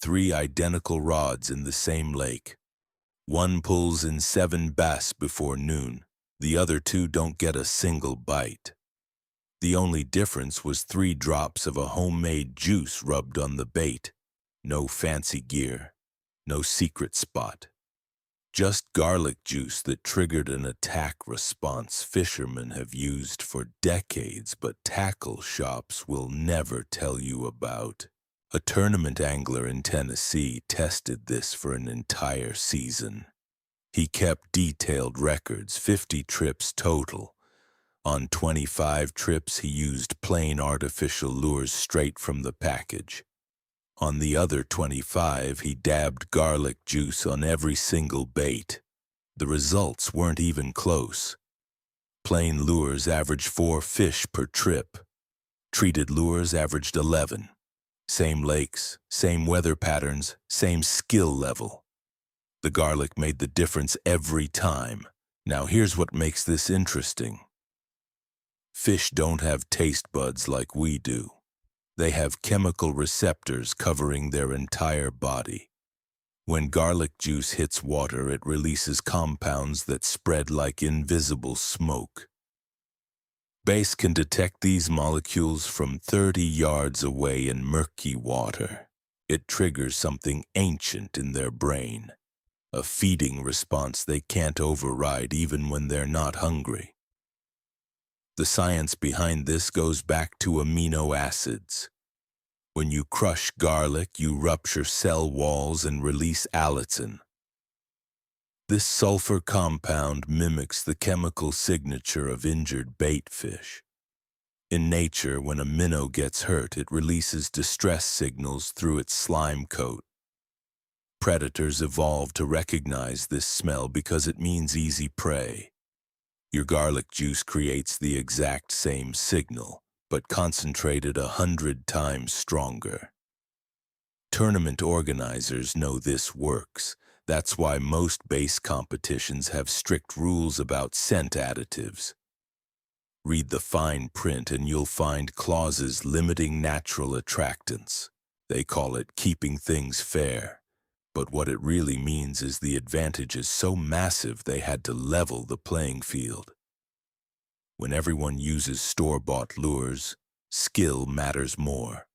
Three identical rods in the same lake. One pulls in 7 bass before noon. The other two don't get a single bite. The only difference was 3 drops of a homemade juice rubbed on the bait. No fancy gear, no secret spot. Just garlic juice that triggered an attack response fishermen have used for decades, but tackle shops will never tell you about. A tournament angler in Tennessee tested this for an entire season. He kept detailed records, 50 trips total. On 25 trips, he used plain artificial lures straight from the package. On the other 25, he dabbed garlic juice on every single bait. The results weren't even close. Plain lures averaged 4 fish per trip. Treated lures averaged 11. Same lakes, same weather patterns, same skill level. The garlic made the difference every time. Now here's what makes this interesting. Fish don't have taste buds like we do. They have chemical receptors covering their entire body. When garlic juice hits water, it releases compounds that spread like invisible smoke. Bass can detect these molecules from 30 yards away in murky water. It triggers something ancient in their brain, a feeding response they can't override even when they're not hungry. The science behind this goes back to amino acids. When you crush garlic, you rupture cell walls and release allicin. This sulfur compound mimics the chemical signature of injured bait fish. In nature, when a minnow gets hurt, it releases distress signals through its slime coat. Predators evolved to recognize this smell because it means easy prey. Your garlic juice creates the exact same signal, but concentrated 100 times stronger. Tournament organizers know this works. That's why most bass competitions have strict rules about scent additives. Read the fine print and you'll find clauses limiting natural attractants. They call it keeping things fair. But what it really means is the advantage is so massive they had to level the playing field. When everyone uses store-bought lures, skill matters more.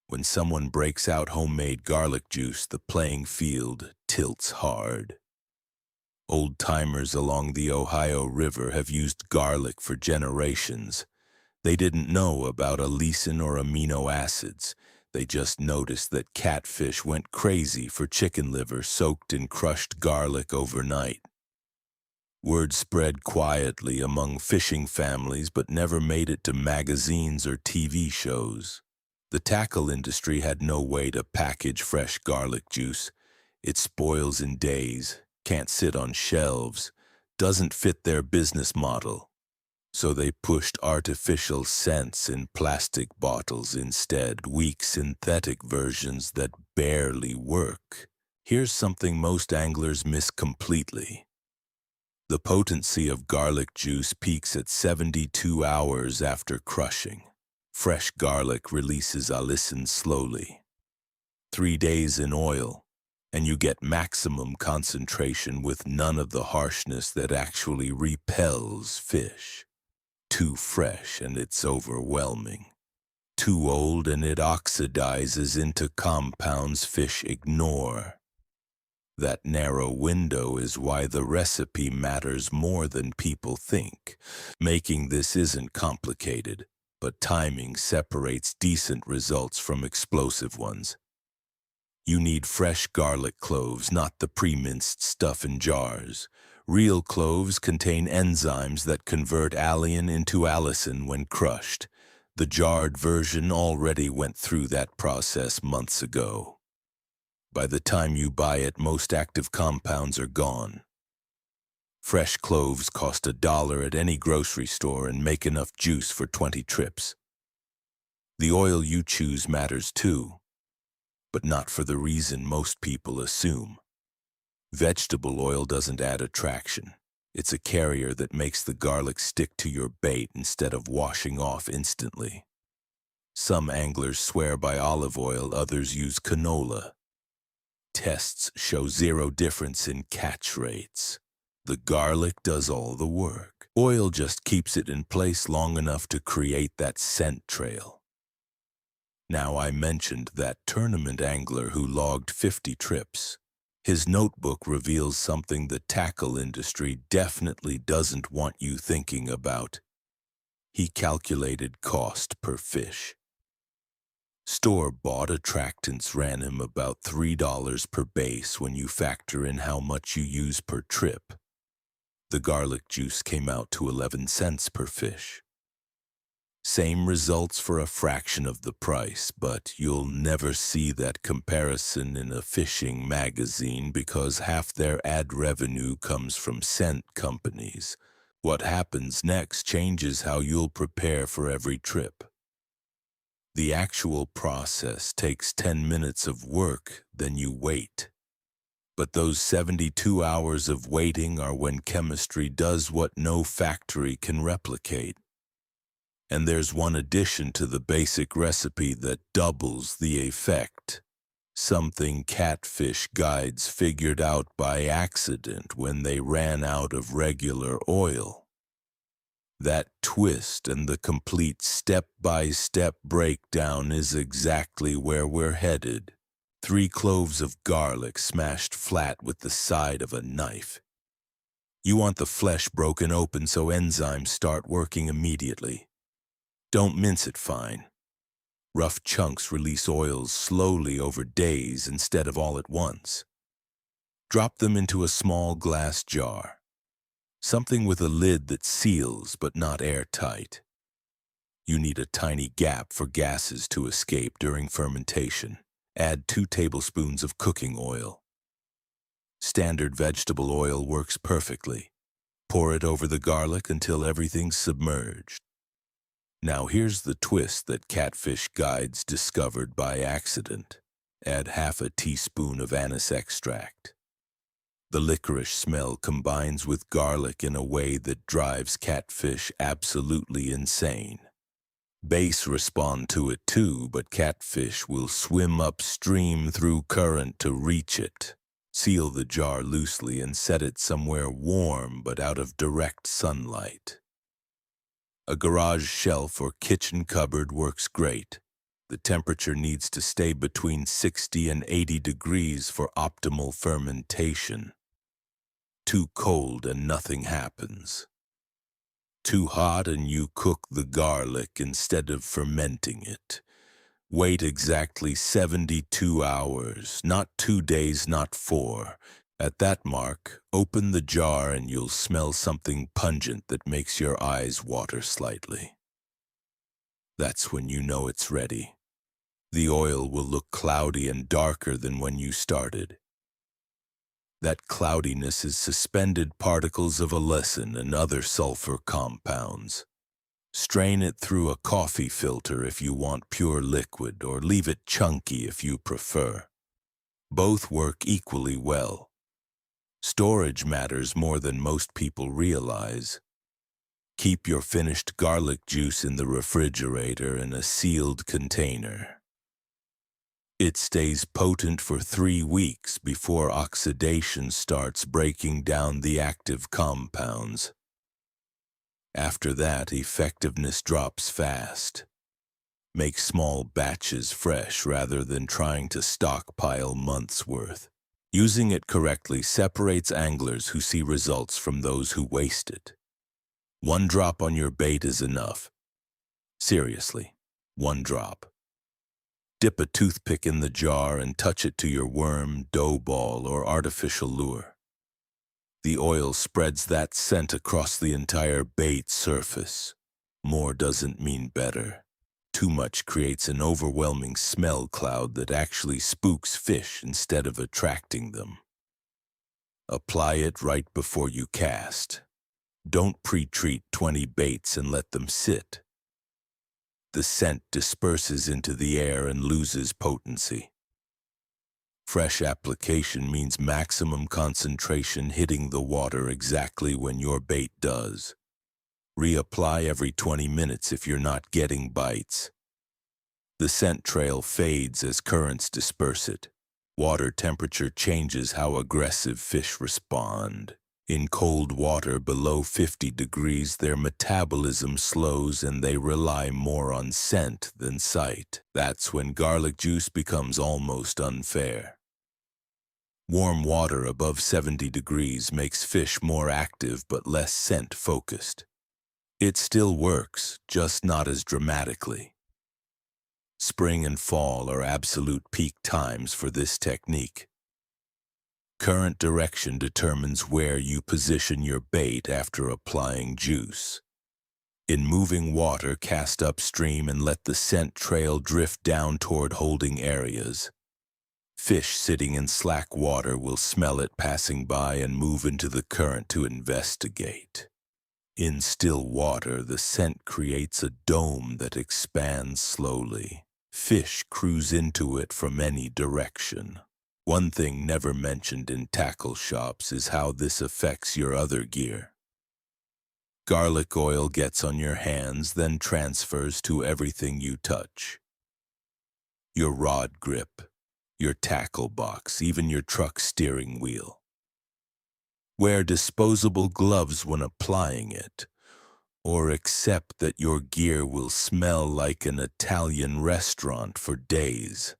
When someone breaks out homemade garlic juice, the playing field tilts hard. Old-timers along the Ohio River have used garlic for generations. They didn't know about allicin or amino acids. They just noticed that catfish went crazy for chicken liver soaked in crushed garlic overnight. Word spread quietly among fishing families but never made it to magazines or TV shows. The tackle industry had no way to package fresh garlic juice. It spoils in days, can't sit on shelves, doesn't fit their business model. So they pushed artificial scents in plastic bottles instead, weak synthetic versions that barely work. Here's something most anglers miss completely. The potency of garlic juice peaks at 72 hours after crushing. Fresh garlic releases allicin slowly. 3 days in oil, and you get maximum concentration with none of the harshness that actually repels fish. Too fresh and it's overwhelming. Too old and it oxidizes into compounds fish ignore. That narrow window is why the recipe matters more than people think. Making this isn't complicated, but timing separates decent results from explosive ones. You need fresh garlic cloves, not the pre-minced stuff in jars. Real cloves contain enzymes that convert alliin into allicin when crushed. The jarred version already went through that process months ago. By the time you buy it, most active compounds are gone. Fresh cloves cost $1 at any grocery store and make enough juice for 20 trips. The oil you choose matters too, but not for the reason most people assume. Vegetable oil doesn't add attraction. It's a carrier that makes the garlic stick to your bait instead of washing off instantly. Some anglers swear by olive oil, others use canola. Tests show zero difference in catch rates. The garlic does all the work. Oil just keeps it in place long enough to create that scent trail. Now, I mentioned that tournament angler who logged 50 trips. His notebook reveals something the tackle industry definitely doesn't want you thinking about. He calculated cost per fish. Store-bought attractants ran him about $3 per base when you factor in how much you use per trip. The garlic juice came out to 11 cents per fish. Same results for a fraction of the price, but you'll never see that comparison in a fishing magazine because half their ad revenue comes from scent companies. What happens next changes how you'll prepare for every trip. The actual process takes 10 minutes of work, then you wait. But those 72 hours of waiting are when chemistry does what no factory can replicate. And there's one addition to the basic recipe that doubles the effect. Something catfish guides figured out by accident when they ran out of regular oil. That twist and the complete step-by-step breakdown is exactly where we're headed. 3 cloves of garlic smashed flat with the side of a knife. You want the flesh broken open so enzymes start working immediately. Don't mince it fine. Rough chunks release oils slowly over days instead of all at once. Drop them into a small glass jar. Something with a lid that seals but not airtight. You need a tiny gap for gases to escape during fermentation. Add 2 tablespoons of cooking oil. Standard vegetable oil works perfectly. Pour it over the garlic until everything's submerged. Now here's the twist that catfish guides discovered by accident. Add half a teaspoon of anise extract. The licorice smell combines with garlic in a way that drives catfish absolutely insane. Bass respond to it too, but catfish will swim upstream through current to reach it. Seal the jar loosely and set it somewhere warm but out of direct sunlight. A garage shelf or kitchen cupboard works great. The temperature needs to stay between 60 and 80 degrees for optimal fermentation. Too cold and nothing happens. Too hot and you cook the garlic instead of fermenting it. Wait exactly 72 hours, not 2 days, not 4. At that mark, open the jar and you'll smell something pungent that makes your eyes water slightly. That's when you know it's ready. The oil will look cloudy and darker than when you started. That cloudiness is suspended particles of allicin and other sulfur compounds. Strain it through a coffee filter if you want pure liquid, or leave it chunky if you prefer. Both work equally well. Storage matters more than most people realize. Keep your finished garlic juice in the refrigerator in a sealed container. It stays potent for 3 weeks before oxidation starts breaking down the active compounds. After that, effectiveness drops fast. Make small batches fresh rather than trying to stockpile months' worth. Using it correctly separates anglers who see results from those who waste it. 1 drop on your bait is enough. Seriously, 1 drop. Dip a toothpick in the jar and touch it to your worm, dough ball, or artificial lure. The oil spreads that scent across the entire bait surface. More doesn't mean better. Too much creates an overwhelming smell cloud that actually spooks fish instead of attracting them. Apply it right before you cast. Don't pre-treat 20 baits and let them sit. The scent disperses into the air and loses potency. Fresh application means maximum concentration hitting the water exactly when your bait does. Reapply every 20 minutes if you're not getting bites. The scent trail fades as currents disperse it. Water temperature changes how aggressive fish respond. In cold water below 50 degrees, their metabolism slows and they rely more on scent than sight. That's when garlic juice becomes almost unfair. Warm water above 70 degrees makes fish more active but less scent-focused. It still works, just not as dramatically. Spring and fall are absolute peak times for this technique. Current direction determines where you position your bait after applying juice. In moving water, cast upstream and let the scent trail drift down toward holding areas. Fish sitting in slack water will smell it passing by and move into the current to investigate. In still water, the scent creates a dome that expands slowly. Fish cruise into it from any direction. One thing never mentioned in tackle shops is how this affects your other gear. Garlic oil gets on your hands, then transfers to everything you touch. Your rod grip, your tackle box, even your truck steering wheel. Wear disposable gloves when applying it, or accept that your gear will smell like an Italian restaurant for days.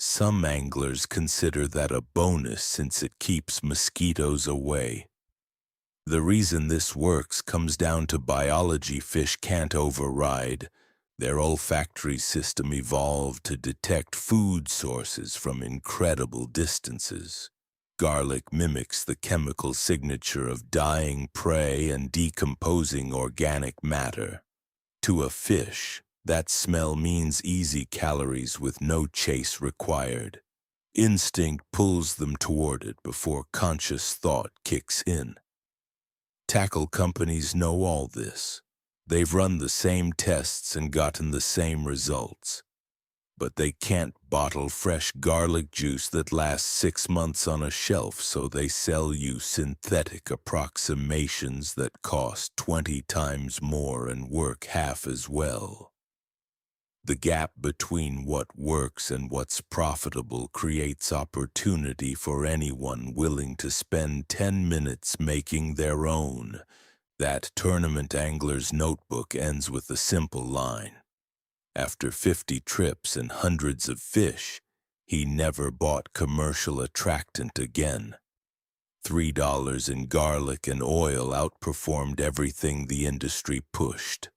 Some anglers consider that a bonus since it keeps mosquitoes away. The reason this works comes down to biology fish can't override. Their olfactory system evolved to detect food sources from incredible distances. Garlic mimics the chemical signature of dying prey and decomposing organic matter. To a fish, that smell means easy calories with no chase required. Instinct pulls them toward it before conscious thought kicks in. Tackle companies know all this. They've run the same tests and gotten the same results. But they can't bottle fresh garlic juice that lasts 6 months on a shelf, so they sell you synthetic approximations that cost 20 times more and work half as well. The gap between what works and what's profitable creates opportunity for anyone willing to spend 10 minutes making their own. That tournament angler's notebook ends with a simple line. After 50 trips and hundreds of fish, he never bought commercial attractant again. $3 in garlic and oil outperformed everything the industry pushed.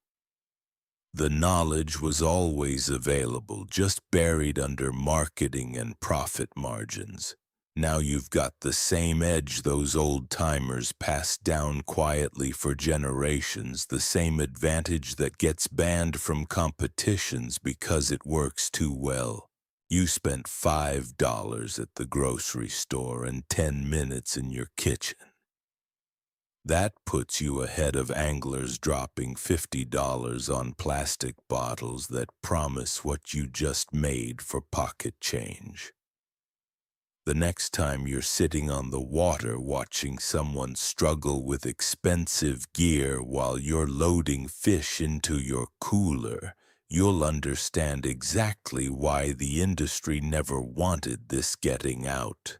The knowledge was always available, just buried under marketing and profit margins. Now you've got the same edge those old-timers passed down quietly for generations, the same advantage that gets banned from competitions because it works too well. You spent $5 at the grocery store and 10 minutes in your kitchen. That puts you ahead of anglers dropping $50 on plastic bottles that promise what you just made for pocket change. The next time you're sitting on the water watching someone struggle with expensive gear while you're loading fish into your cooler, you'll understand exactly why the industry never wanted this getting out.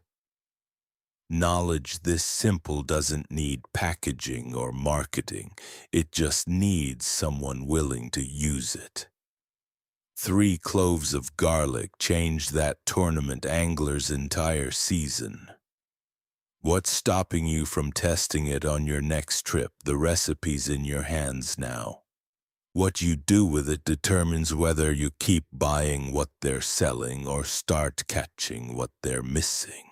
Knowledge this simple doesn't need packaging or marketing. It just needs someone willing to use it. 3 cloves of garlic changed that tournament angler's entire season. What's stopping you from testing it on your next trip? The recipe's in your hands now. What you do with it determines whether you keep buying what they're selling or start catching what they're missing.